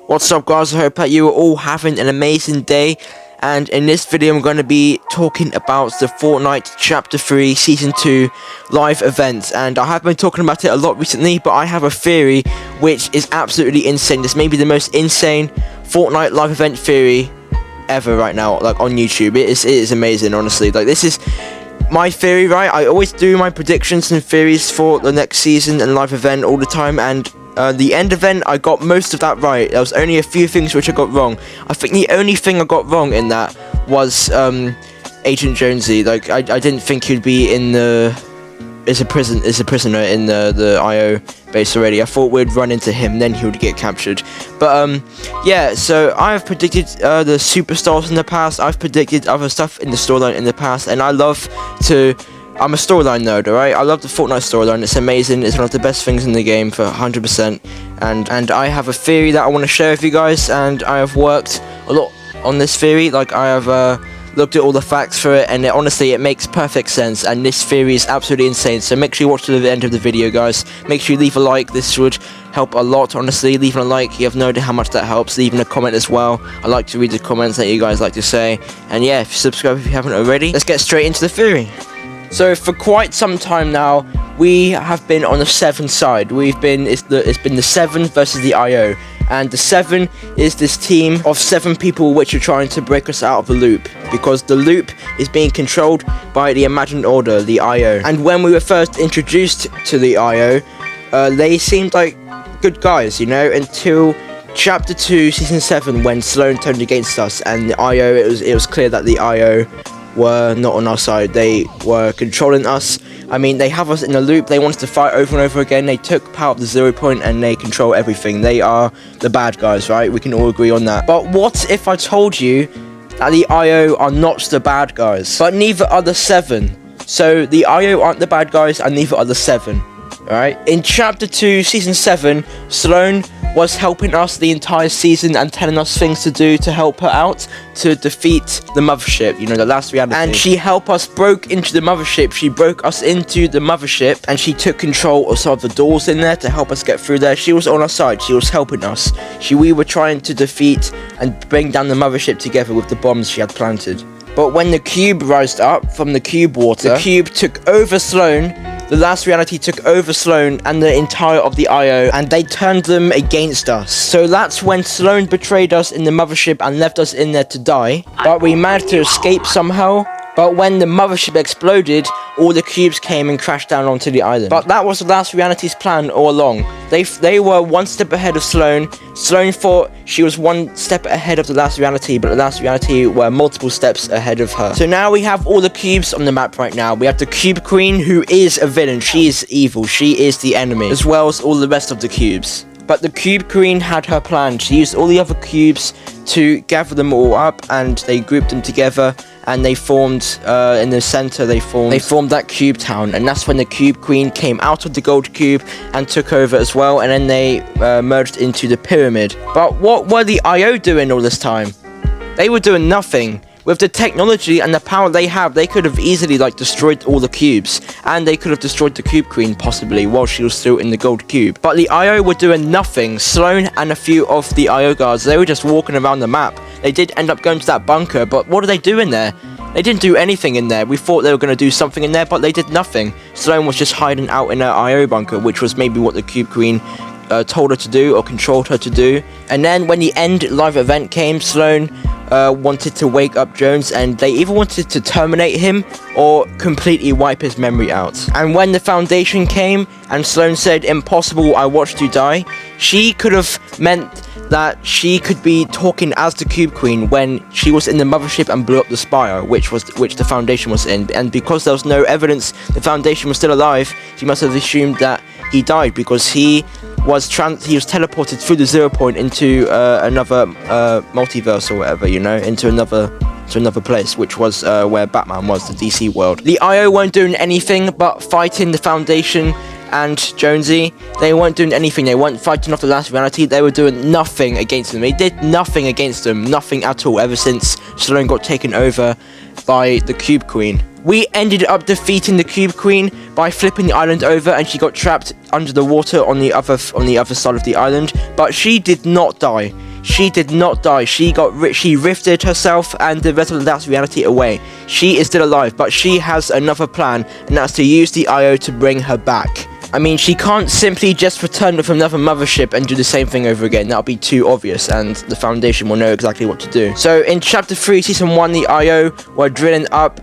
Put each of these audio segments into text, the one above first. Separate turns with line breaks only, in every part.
What's up, guys? I hope that you are all having an amazing day, and in this video I'm going to be talking about the Fortnite Chapter 3 Season 2 live events. And I have been talking about it a lot recently, but I have a theory which is absolutely insane. This may be the most insane Fortnite live event theory ever right now, like on YouTube. It is amazing, honestly. Like, this is my theory, right? I always do my predictions and theories for the next season and live event all the time, and the end event, I got most of that right. There was only a few things which I got wrong. I think the only thing I got wrong in that was Agent Jonesy. Like, I didn't think he'd be in the as a prisoner in the IO base already. I thought we'd run into him, then he would get captured. But yeah, so I've predicted the superstars in the past. I've predicted other stuff in the storyline in the past, and I love to. I'm a storyline nerd, alright? I love the Fortnite storyline. It's amazing. It's one of the best things in the game for 100%. And I have a theory that I want to share with you guys, and I have worked a lot on this theory. Like, I have looked at all the facts for it, and honestly, it makes perfect sense. And this theory is absolutely insane. So make sure you watch to the end of the video, guys. Make sure you leave a like. This would help a lot, honestly. Leaving a like, you have no idea how much that helps. Leaving a comment as well. I like to read the comments that you guys like to say. And yeah, if you subscribe if you haven't already, let's get straight into the theory. So for quite some time now, we have been on the 7 side. It's been the 7 versus the IO, and the 7 is this team of 7 people which are trying to break us out of the loop, because the loop is being controlled by the Imagined Order, the IO. And when we were first introduced to the IO, they seemed like good guys, you know, until Chapter 2, Season 7, when Sloan turned against us, and the IO, it was clear that the IO were not on our side. They were controlling us. I mean, they have us in a loop. They want us to fight over and over again. They took power at the 0 point, and they control everything. They are the bad guys, right? We can all agree on that. But what if I told you that the IO are not the bad guys, but neither are the 7? So the IO aren't the bad guys, and neither are the 7. Alright? In Chapter 2, Season 7, Sloan was helping us the entire season and telling us things to do to help her out to defeat the mothership, you know, the last reality. And she helped us broke into the mothership. She broke us into the mothership, and she took control of some of the doors in there to help us get through there. She was on our side. She was helping us. We were trying to defeat and bring down the mothership together with the bombs she had planted. But when the cube rised up from the cube water, the cube took over Sloan. The last reality took over Sloan and the entire of the IO, and they turned them against us. So that's when Sloan betrayed us in the mothership and left us in there to die. But we managed to escape somehow. But when the mothership exploded, all the cubes came and crashed down onto the island. But that was the last reality's plan all along. They were one step ahead of Sloan. Sloan thought she was one step ahead of the last reality, but the last reality were multiple steps ahead of her. So now we have all the cubes on the map right now. We have the Cube Queen, who is a villain. She is evil. She is the enemy, as well as all the rest of the cubes. But the Cube Queen had her plan. She used all the other cubes to gather them all up, and they grouped them together, and they formed, in the center, they formed that cube town. And that's when the Cube Queen came out of the gold cube and took over as well, and then they merged into the pyramid. But what were the IO doing all this time? They were doing nothing. With the technology and the power they have, they could have easily, like, destroyed all the cubes. And they could have destroyed the Cube Queen, possibly, while she was still in the gold cube. But the IO were doing nothing. Sloan and a few of the IO guards, they were just walking around the map. They did end up going to that bunker, but what did they do in there? They didn't do anything in there. We thought they were going to do something in there, but they did nothing. Sloan was just hiding out in her IO bunker, which was maybe what the Cube Queen told her to do, or controlled her to do. And then when the end live event came, Sloan wanted to wake up Jones, and they either wanted to terminate him or completely wipe his memory out. And when the Foundation came and Sloan said, "Impossible, I watched you die," she could have meant that she could be talking as the Cube Queen when she was in the mothership and blew up the spire, which the Foundation was in. And because there was no evidence the Foundation was still alive, she must have assumed that he died, because he was teleported through the 0 point into another multiverse or whatever, you know, into another place, which was where Batman was, the DC world. The IO weren't doing anything but fighting the Foundation and Jonesy. They weren't doing anything. They weren't fighting off the last reality. They were doing nothing against them. They did nothing against them, nothing at all, ever since Sloan got taken over by the Cube Queen. We ended up defeating the Cube Queen by flipping the island over, and she got trapped under the water on the other side of the island. But she did not die. she did not die. She rifted herself and the rest of the last reality away. She is still alive, but she has another plan, and that's to use the IO to bring her back. I mean, she can't simply just return with another mothership and do the same thing over again. That would be too obvious, and the Foundation will know exactly what to do. So in Chapter 3, Season 1, the IO were drilling up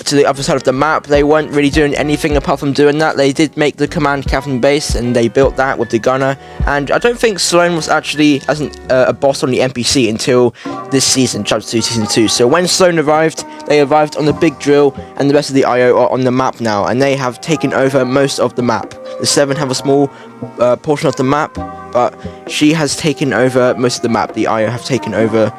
to the other side of the map. They weren't really doing anything apart from doing that. They did make the command captain base, and they built that with the gunner. And I don't think Sloan was actually a boss on the NPC until this season, Chapter 2, Season 2. So when Sloan arrived, they arrived on the big drill, and the rest of the IO are on the map now, and they have taken over most of the map. The 7 have a small portion of the map, but she has taken over most of the map. The IO have taken over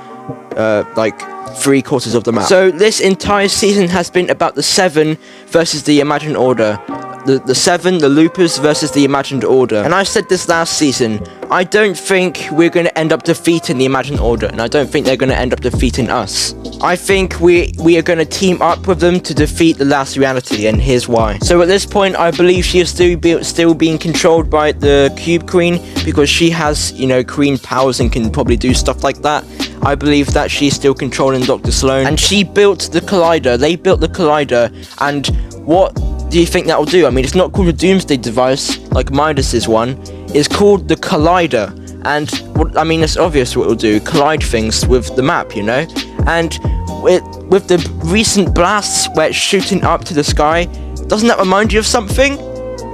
like 3/4 of the map. So this entire season has been about the 7 versus the Imagined Order. The 7, the Loopers versus the Imagined Order. And I said this last season, I don't think we're going to end up defeating the Imagined Order, and I don't think they're going to end up defeating us. I think we are going to team up with them to defeat the last reality, and here's why. So at this point, I believe she is still being controlled by the Cube Queen, because she has, you know, Queen powers and can probably do stuff like that. I believe that she's still controlling Dr. Sloan, and she built the Collider. They built the Collider, and what do you think that will do? I mean, it's not called a Doomsday device like Midas's one. It's called the Collider, and I mean, it's obvious what it will do: collide things with the map, you know. And with the recent blasts where it's shooting up to the sky, doesn't that remind you of something?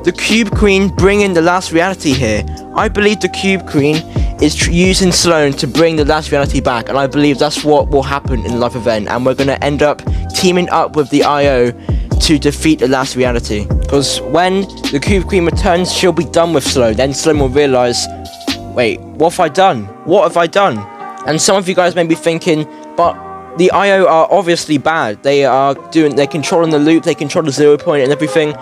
The Cube Queen bringing the last reality here. I believe the Cube Queen is using Sloan to bring the last reality back, and I believe that's what will happen in the live event, and we're going to end up teaming up with the IO to defeat the last reality. Because when the Cube Queen returns, she'll be done with Sloan. Then Sloan will realise, wait, what have I done? What have I done? And some of you guys may be thinking, but the IO are obviously bad. They're controlling the loop, they control the 0 point and everything.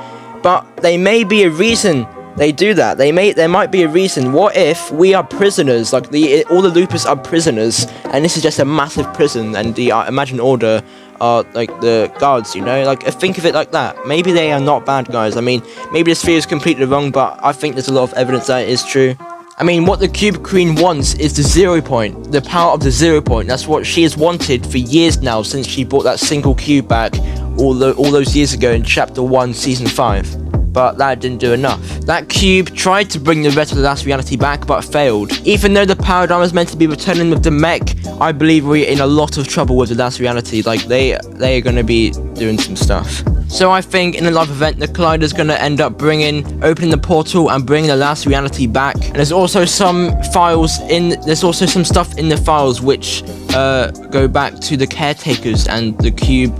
But there may be a reason they do that. There might be a reason. What if we are prisoners? Like all the loopers are prisoners, and this is just a massive prison, and the Imagined Order are like the guards, you know? Like, think of it like that. Maybe they are not bad guys. I mean, maybe this theory is completely wrong, but I think there's a lot of evidence that it is true. I mean, what the Cube Queen wants is the 0 point, the power of the 0 point. That's what she has wanted for years now, since she brought that single cube back all those years ago in Chapter 1, Season 5. But that didn't do enough. That cube tried to bring the rest of the last reality back, but failed. Even though the paradigm is meant to be returning with the mech, I believe we're in a lot of trouble with the last reality. Like, they are going to be doing some stuff. So I think in the live event, the Collider's going to end up opening the portal and bringing the last reality back. And there's also some stuff in the files which go back to the caretakers and the cube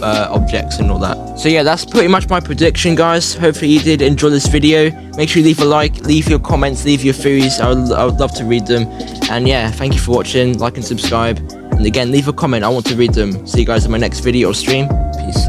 objects and all that. So yeah, that's pretty much my prediction, guys. Hopefully you did enjoy this video. Make sure you leave a like, leave your comments, leave your theories. I would love to read them. And yeah, thank you for watching. Like and subscribe, and again, leave a comment. I want to read them. See you guys in my next video or stream. Peace.